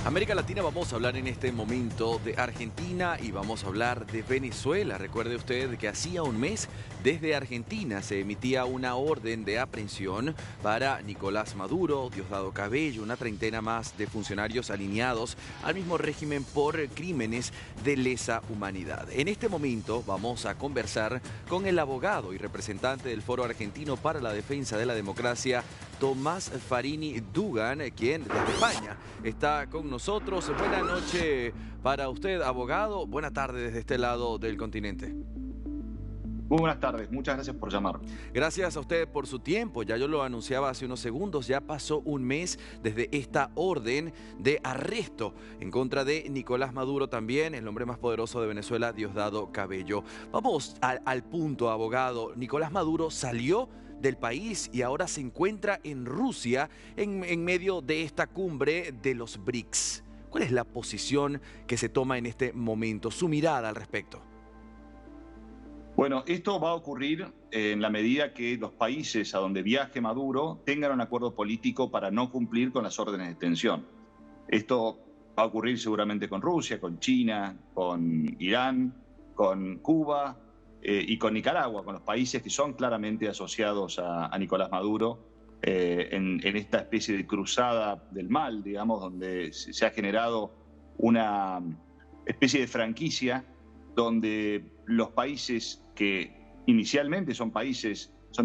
América Latina, vamos a hablar en este momento de Argentina y vamos a hablar de Venezuela. Recuerde usted que hacía un mes desde Argentina se emitía una orden de aprehensión para Nicolás Maduro, Diosdado Cabello, una treintena más de funcionarios alineados al mismo régimen por crímenes de lesa humanidad. En este momento vamos a conversar con el abogado y representante del Foro Argentino para la Defensa de la Democracia, Tomás Farini Dugan, quien desde España está con nosotros. Buenas noches para usted, abogado. Buenas tardes desde este lado del continente. Muy buenas tardes, muchas gracias por llamar. Gracias a usted por su tiempo. Ya yo lo anunciaba hace unos segundos, ya pasó un mes desde esta orden de arresto en contra de Nicolás Maduro, también el hombre más poderoso de Venezuela, Diosdado Cabello. Vamos al punto, abogado. Nicolás Maduro salió del país y ahora se encuentra en Rusia en medio de esta cumbre de los BRICS. ¿Cuál es la posición que se toma en este momento? Su mirada al respecto. Bueno, esto va a ocurrir en la medida que los países a donde viaje Maduro tengan un acuerdo político para no cumplir con las órdenes de detención. Esto va a ocurrir seguramente con Rusia, con China, con Irán, con Cuba y con Nicaragua, con los países que son claramente asociados a Nicolás Maduro en esta especie de cruzada del mal, digamos, donde se ha generado una especie de franquicia donde los países que inicialmente son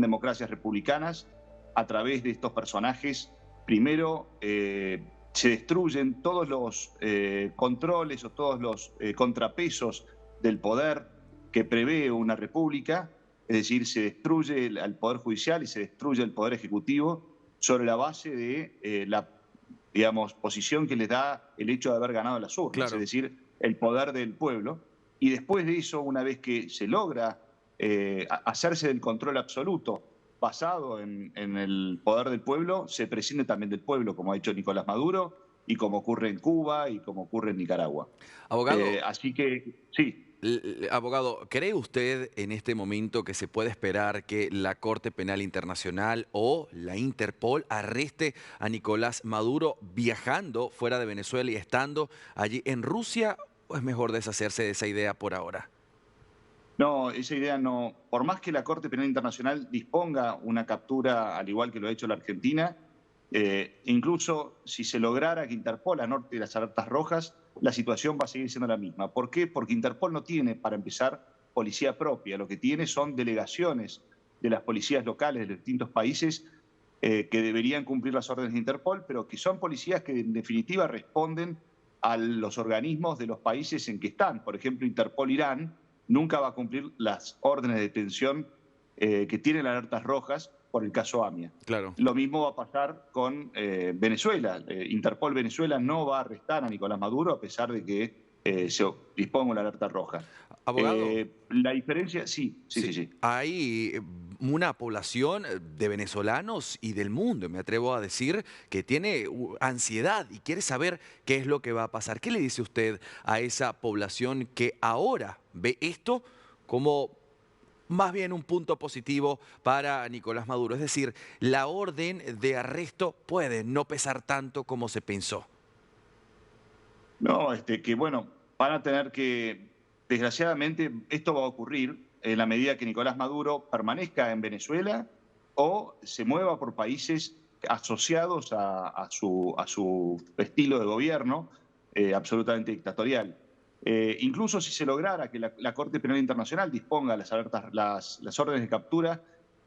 democracias republicanas, a través de estos personajes, primero se destruyen todos los controles o todos los contrapesos del poder que prevé una república, es decir, se destruye el poder judicial y se destruye el poder ejecutivo sobre la base de la, digamos, posición que les da el hecho de haber ganado las urnas, Claro. es decir, el poder del pueblo. Y después de eso, una vez que se logra hacerse del control absoluto basado en el poder del pueblo, se prescinde también del pueblo, como ha hecho Nicolás Maduro y como ocurre en Cuba y como ocurre en Nicaragua. Abogado, Así que sí. Abogado, ¿cree usted en este momento que se puede esperar que la Corte Penal Internacional o la Interpol arreste a Nicolás Maduro viajando fuera de Venezuela y estando allí en Rusia? ¿O es mejor deshacerse de esa idea por ahora? No, esa idea no. Por más que la Corte Penal Internacional disponga una captura, al igual que lo ha hecho la Argentina, incluso si se lograra que Interpol anote las alertas rojas, la situación va a seguir siendo la misma. ¿Por qué? Porque Interpol no tiene, para empezar, policía propia. Lo que tiene son delegaciones de las policías locales de los distintos países que deberían cumplir las órdenes de Interpol, pero que son policías que en definitiva responden a los organismos de los países en que están. Por ejemplo, Interpol Irán nunca va a cumplir las órdenes de detención que tienen alertas rojas por el caso AMIA. Claro. Lo mismo va a pasar con Venezuela. Interpol Venezuela no va a arrestar a Nicolás Maduro a pesar de que se disponga una alerta roja. Abogado. La diferencia, sí. Hay una población de venezolanos y del mundo, me atrevo a decir, que tiene ansiedad y quiere saber qué es lo que va a pasar. ¿Qué le dice usted a esa población que ahora ve esto como más bien un punto positivo para Nicolás Maduro? Es decir, la orden de arresto puede no pesar tanto como se pensó. No, que bueno, van a tener que, desgraciadamente, esto va a ocurrir en la medida que Nicolás Maduro permanezca en Venezuela o se mueva por países asociados a su estilo de gobierno absolutamente dictatorial. Incluso si se lograra que la Corte Penal Internacional disponga las alertas, las órdenes de captura,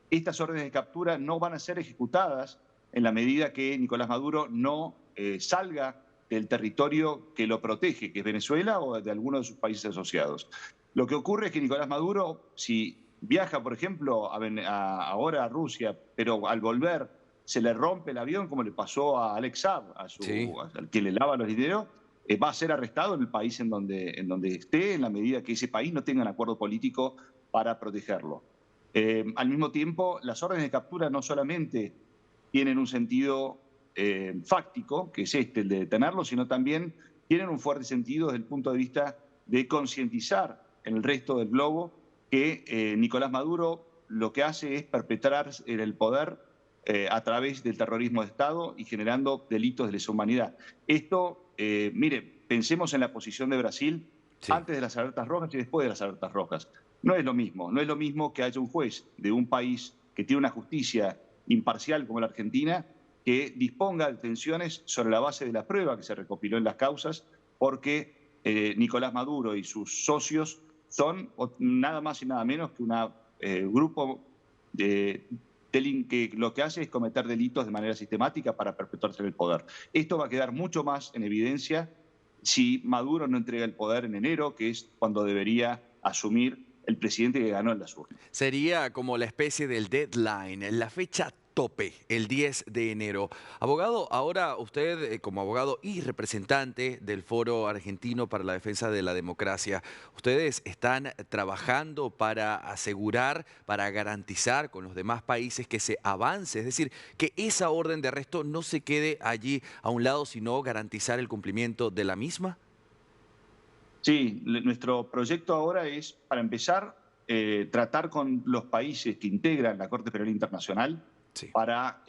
estas órdenes de captura no van a ser ejecutadas en la medida que Nicolás Maduro no salga del territorio que lo protege, que es Venezuela o de alguno de sus países asociados. Lo que ocurre es que Nicolás Maduro, si viaja, por ejemplo, ahora a Rusia, pero al volver se le rompe el avión, como le pasó a Alex Saab, Sí. al que le lava los dineros, va a ser arrestado en el país en donde esté, en la medida que ese país no tenga un acuerdo político para protegerlo. Al mismo tiempo, las órdenes de captura no solamente tienen un sentido fáctico, que es el de detenerlo, sino también tienen un fuerte sentido desde el punto de vista de concientizar en el resto del globo que Nicolás Maduro lo que hace es perpetrar el poder a través del terrorismo de Estado y generando delitos de lesa humanidad. Esto mire, pensemos en la posición de Brasil Sí. antes de las alertas rojas y después de las alertas rojas. No es lo mismo, no es lo mismo que haya un juez de un país que tiene una justicia imparcial como la Argentina que disponga de detenciones sobre la base de la prueba que se recopiló en las causas, porque Nicolás Maduro y sus socios son nada más y nada menos que un grupo que lo que hace es cometer delitos de manera sistemática para perpetuarse en el poder. Esto va a quedar mucho más en evidencia si Maduro no entrega el poder en enero, que es cuando debería asumir el presidente que ganó en las urnas. Sería como la especie del deadline, la fecha tope, el 10 de enero. Abogado, ahora usted como abogado y representante del Foro Argentino para la Defensa de la Democracia, ¿ustedes están trabajando para asegurar, para garantizar con los demás países que se avance? Es decir, que esa orden de arresto no se quede allí a un lado, sino garantizar el cumplimiento de la misma. Sí, nuestro proyecto ahora es, para empezar, tratar con los países que integran la Corte Penal Internacional Sí. para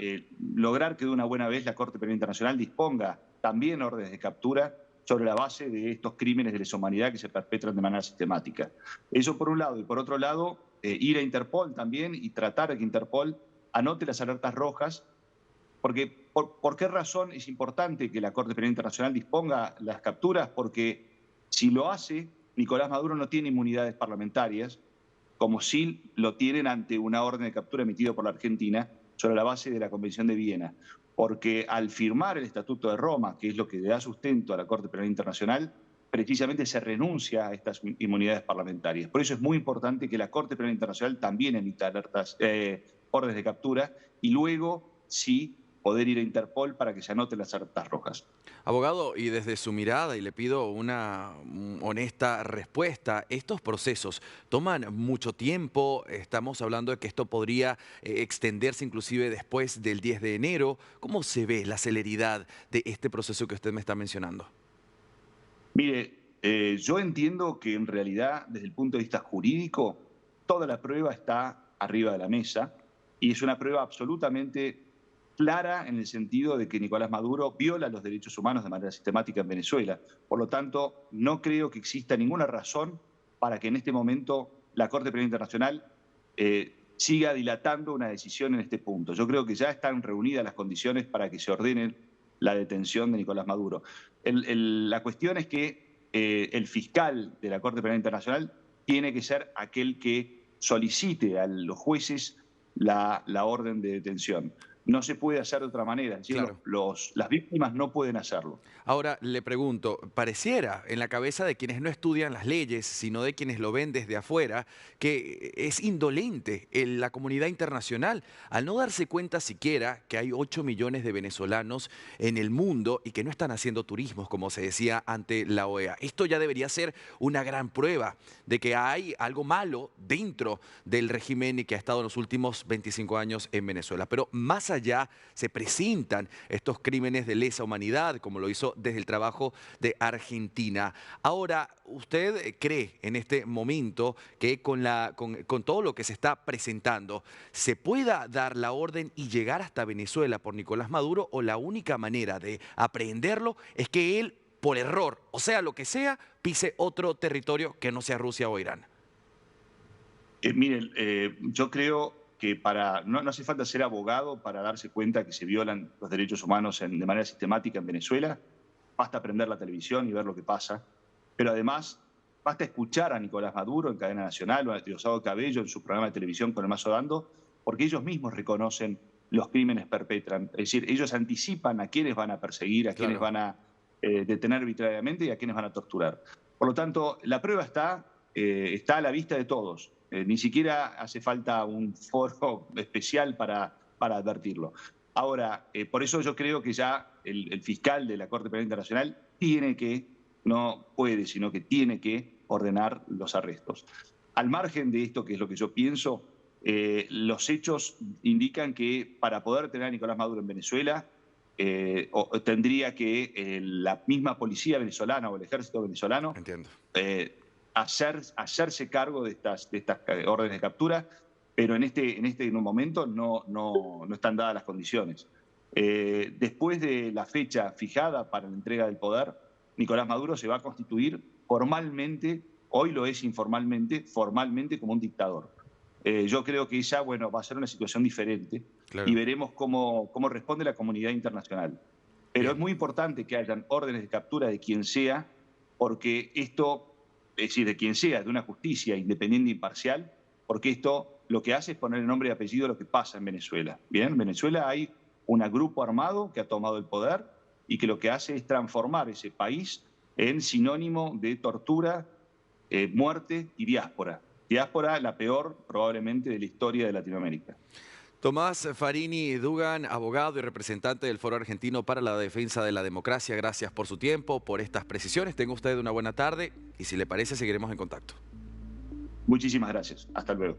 lograr que de una buena vez la Corte Penal Internacional disponga también órdenes de captura sobre la base de estos crímenes de lesa humanidad que se perpetran de manera sistemática. Eso por un lado. Y por otro lado, ir a Interpol también y tratar de que Interpol anote las alertas rojas, porque ¿por qué razón es importante que la Corte Penal Internacional disponga las capturas? Porque si lo hace, Nicolás Maduro no tiene inmunidades parlamentarias, como sí lo tienen ante una orden de captura emitida por la Argentina sobre la base de la Convención de Viena. Porque al firmar el Estatuto de Roma, que es lo que le da sustento a la Corte Penal Internacional, precisamente se renuncia a estas inmunidades parlamentarias. Por eso es muy importante que la Corte Penal Internacional también emita órdenes de captura y luego sí poder ir a Interpol para que se anoten las alertas rojas. Abogado, y desde su mirada, y le pido una honesta respuesta, ¿estos procesos toman mucho tiempo? Estamos hablando de que esto podría extenderse inclusive después del 10 de enero. ¿Cómo se ve la celeridad de este proceso que usted me está mencionando? Mire, yo entiendo que en realidad, desde el punto de vista jurídico, toda la prueba está arriba de la mesa y es una prueba absolutamente clara en el sentido de que Nicolás Maduro viola los derechos humanos de manera sistemática en Venezuela. Por lo tanto, no creo que exista ninguna razón para que en este momento la Corte Penal Internacional siga dilatando una decisión en este punto. Yo creo que ya están reunidas las condiciones para que se ordene la detención de Nicolás Maduro. La cuestión es que el fiscal de la Corte Penal Internacional tiene que ser aquel que solicite a los jueces la orden de detención. No se puede hacer de otra manera, es decir, Claro. las víctimas no pueden hacerlo. Ahora le pregunto, pareciera en la cabeza de quienes no estudian las leyes, sino de quienes lo ven desde afuera, que es indolente en la comunidad internacional al no darse cuenta siquiera que hay 8 millones de venezolanos en el mundo y que no están haciendo turismos, como se decía ante la OEA. Esto ya debería ser una gran prueba de que hay algo malo dentro del régimen que ha estado en los últimos 25 años en Venezuela. Pero más allá se presentan estos crímenes de lesa humanidad, como lo hizo desde el trabajo de Argentina. Ahora, ¿usted cree en este momento que con todo lo que se está presentando se pueda dar la orden y llegar hasta Venezuela por Nicolás Maduro, o la única manera de aprehenderlo es que él, por error, o sea lo que sea, pise otro territorio que no sea Rusia o Irán? Miren, yo creo que no hace falta ser abogado para darse cuenta que se violan los derechos humanos de manera sistemática en Venezuela. Basta prender la televisión y ver lo que pasa. Pero además, basta escuchar a Nicolás Maduro en cadena nacional o a Diosdado Cabello en su programa de televisión con el Mazo Dando, porque ellos mismos reconocen los crímenes perpetran. Es decir, ellos anticipan a quiénes van a perseguir, a quiénes van a detener arbitrariamente y a quiénes van a torturar. Por lo tanto, la prueba está a la vista de todos. Ni siquiera hace falta un foro especial para advertirlo. Ahora, por eso yo creo que ya el fiscal de la Corte Penal Internacional no puede, sino que tiene que ordenar los arrestos. Al margen de esto, que es lo que yo pienso, los hechos indican que para poder tener a Nicolás Maduro en Venezuela, tendría que la misma policía venezolana o el ejército venezolano Entiendo. hacerse cargo de estas órdenes de captura, pero en este momento no están dadas las condiciones. Después de la fecha fijada para la entrega del poder, Nicolás Maduro se va a constituir formalmente, hoy lo es informalmente, formalmente como un dictador. Yo creo que esa, bueno, va a ser una situación diferente y Claro. veremos cómo responde la comunidad internacional. Pero es Bien. muy importante que hayan órdenes de captura de quien sea, porque esto, es decir, de quien sea, de una justicia independiente e imparcial, porque esto lo que hace es poner el nombre y apellido a lo que pasa en Venezuela. Bien, en Venezuela hay un grupo armado que ha tomado el poder y que lo que hace es transformar ese país en sinónimo de tortura, muerte y diáspora. Diáspora, la peor probablemente de la historia de Latinoamérica. Tomás Farini Dugan, abogado y representante del Foro Argentino para la Defensa de la Democracia, gracias por su tiempo, por estas precisiones. Tenga usted una buena tarde y si le parece seguiremos en contacto. Muchísimas gracias. Hasta luego.